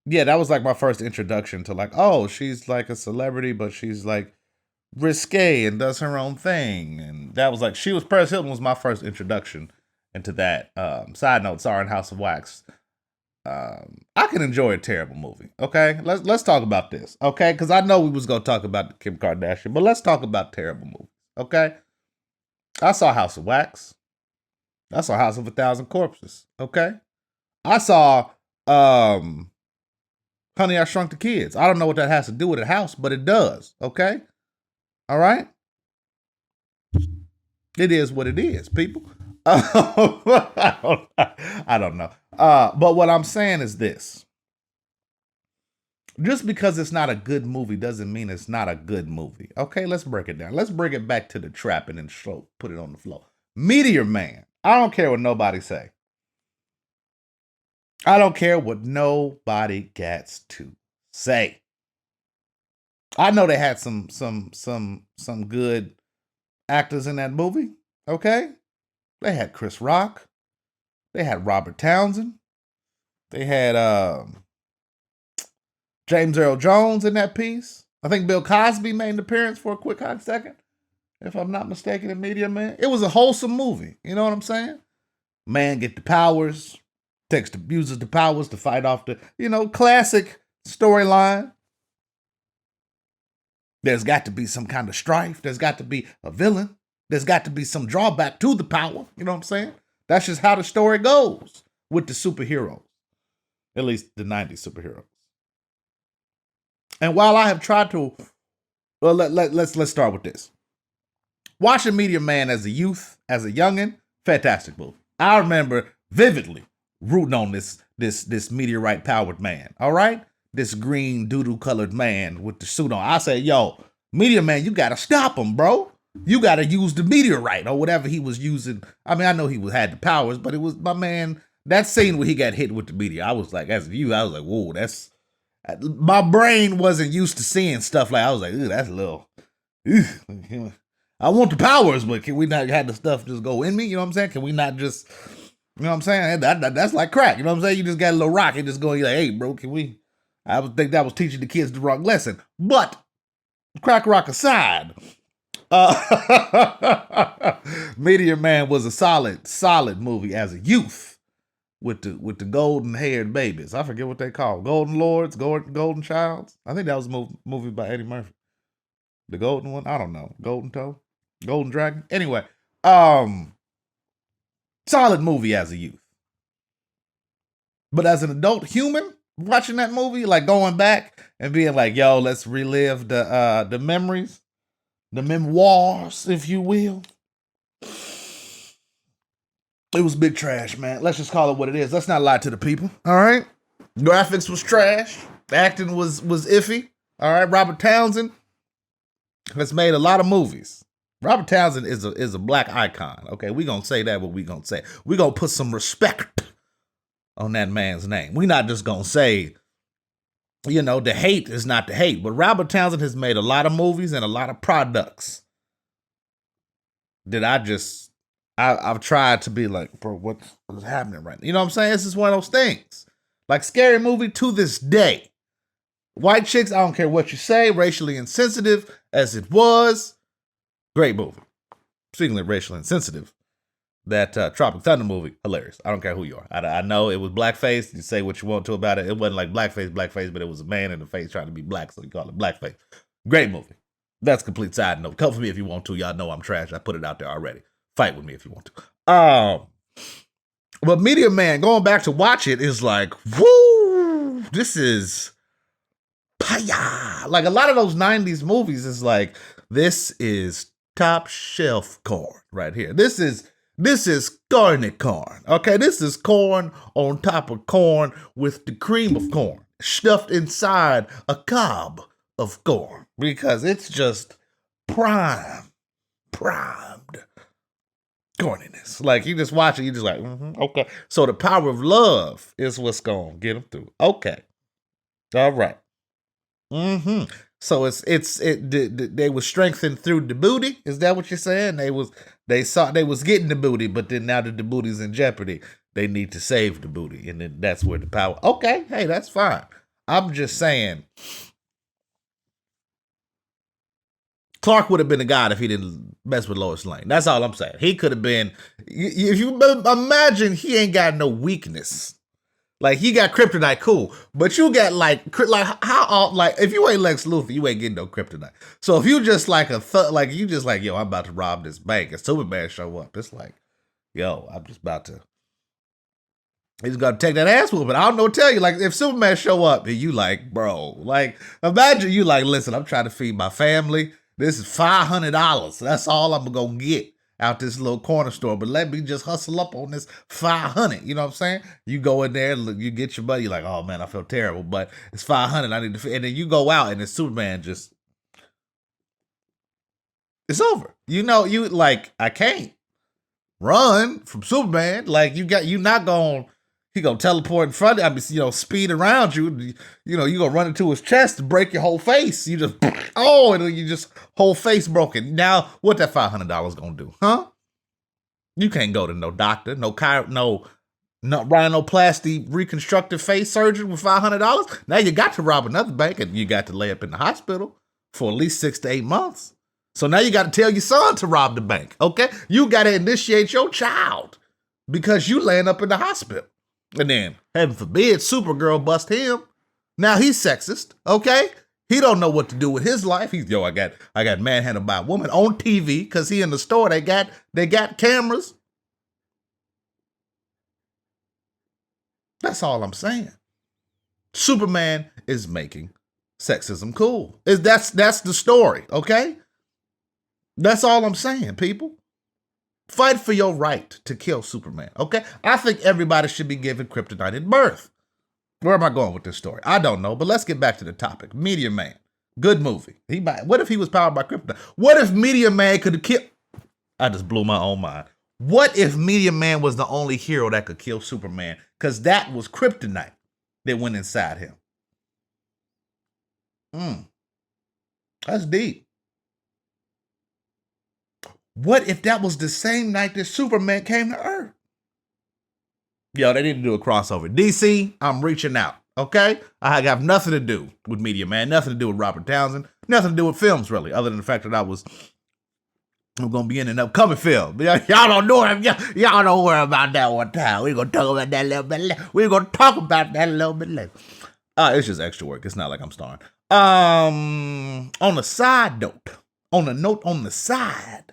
Yeah, that was like my first introduction to like, oh, she's like a celebrity, but she's like risque and does her own thing. And that was like Paris Hilton was my first introduction into that. Side note, sorry, in House of Wax. I can enjoy a terrible movie. Okay, let's talk about this. Okay, because I know we was gonna talk about Kim Kardashian, but let's talk about terrible movies. Okay, I saw House of Wax. I saw House of a Thousand Corpses. Okay, I saw Honey, I Shrunk the Kids. I don't know what that has to do with a house, but it does. Okay, all right. It is what it is, people. I don't know. But what I'm saying is this: just because it's not a good movie doesn't mean it's not a good movie. Okay, let's break it down. Let's bring it back to the trap and then put it on the floor. Meteor Man. I don't care what nobody say. I don't care what nobody gets to say. I know they had some good actors in that movie. Okay, they had Chris Rock. They had Robert Townsend. They had James Earl Jones in that piece. I think Bill Cosby made an appearance for a quick hot second, if I'm not mistaken, in Meteor Man. It was a wholesome movie. You know what I'm saying? Man get the powers, uses the powers to fight off the, classic storyline. There's got to be some kind of strife. There's got to be a villain. There's got to be some drawback to the power. You know what I'm saying? That's just how the story goes with the superheroes, at least the 90s superheroes. And while I have tried to, well, let's start with this. Watching Meteor Man as a youth, as a youngin', fantastic movie. I remember vividly rooting on this meteorite powered man. All right, this green doo-doo colored man with the suit on. I said, yo, Meteor Man, you gotta stop him, bro. You gotta use the meteorite or whatever he was using. I mean, I know he had the powers, but it was my man. That scene where he got hit with the meteor, I was like, as a youth, I was like, whoa, that's. My brain wasn't used to seeing stuff like I was like, ooh, that's a little. I want the powers, but can we not have the stuff just go in me? You know what I'm saying? Can we not just, you know what I'm saying? That's like crack. You know what I'm saying? You just got a little rock and just go, you're like, hey, bro, can we? I would think that was teaching the kids the wrong lesson. But crack rock aside, Meteor Man was a solid movie as a youth with the golden haired babies. I forget what they call Golden Lords, Golden Childs. I think that was a movie by Eddie Murphy. The golden one, I don't know, Golden Toe, Golden Dragon. Anyway, solid movie as a youth. But as an adult human watching that movie, like going back and being like, yo, let's relive the memories, the memoirs, if you will. It was big trash, man. Let's just call it what it is. Let's not lie to the people. All right. Graphics was trash. Acting was iffy. All right. Robert Townsend has made a lot of movies. Robert Townsend is a black icon. Okay, we gonna say that what we gonna say. We gonna put some respect on that man's name. We not just gonna say, the hate is not the hate. But Robert Townsend has made a lot of movies and a lot of products that I've tried to be like, bro, what's happening right now? You know what I'm saying? This is one of those things. Like Scary Movie to this day. White Chicks, I don't care what you say, racially insensitive as it was. Great movie. Speaking of racially insensitive, that Tropic Thunder movie, hilarious. I don't care who you are. I know it was blackface. You say what you want to about it. It wasn't like blackface, but it was a man in the face trying to be black, so you call it blackface. Great movie. That's a complete side note. Come for me if you want to. Y'all know I'm trash. I put it out there already. Fight with me if you want to. But Meteor Man, going back to watch it, is like, woo, this is paya. Like a lot of those 90s movies is like, this is top shelf corn right here. This is garnet corn. Okay, this is corn on top of corn with the cream of corn stuffed inside a cob of corn because it's just primed corniness. Like you just watch it, you just like, okay. So the power of love is what's gonna get them through. Okay, all right. So they was strengthened through the booty. Is that what you're saying? They was getting the booty, but then now that the booty's in jeopardy, they need to save the booty, and then that's where the power. Okay, hey, that's fine. I'm just saying, Clark would have been a god if he didn't mess with Lois Lane. That's all I'm saying. He could have been. If you imagine, he ain't got no weakness. Like, he got kryptonite, cool, but you got like how if you ain't Lex Luthor, you ain't getting no kryptonite. So if you just like you just like, yo, I'm about to rob this bank, and Superman show up, it's like, yo, I'm just about to. He's gonna take that ass whooping. I don't know what to tell you. Like, if Superman show up and you like, bro, like, imagine you like, listen, I'm trying to feed my family. This is $500. That's all I'm gonna get out this little corner store. But let me just hustle up on this $500. You know what I'm saying? You go in there, you get your money. You're like, oh man, I feel terrible, but it's $500. I need to. And then you go out, and then Superman just, it's over. You know, you like, I can't run from Superman. Like, you not gonna. He gonna teleport in front of you, speed around you. You gonna run into his chest and break your whole face. You just, and you just whole face broken. Now, what that $500 gonna do, huh? You can't go to no doctor, no rhinoplasty reconstructive face surgery with $500. Now you got to rob another bank, and you got to lay up in the hospital for at least 6 to 8 months. So now you got to tell your son to rob the bank, okay? You got to initiate your child because you laying up in the hospital. And then, heaven forbid, Supergirl bust him. Now he's sexist, okay? He don't know what to do with his life. He's, I got manhandled by a woman on TV because he in the store. They got cameras. That's all I'm saying. Superman is making sexism cool. That's the story, okay? That's all I'm saying, people. Fight for your right to kill Superman, okay? I think everybody should be given kryptonite at birth. Where am I going with this story? I don't know, but let's get back to the topic. Meteor Man, good movie. What if he was powered by kryptonite? What if Meteor Man could kill? I just blew my own mind. What if Meteor Man was the only hero that could kill Superman? Because that was kryptonite that went inside him. That's deep. What if that was the same night that Superman came to Earth? Yo, they need to do a crossover. DC, I'm reaching out, okay? I have nothing to do with Meteor Man, nothing to do with Robert Townsend, nothing to do with films, really, other than the fact that I'm going to be in an upcoming film. Y'all don't know him. Y'all don't worry about that one time. We're going to talk about that a little bit later. It's just extra work. It's not like I'm starring. On a side note, on the side,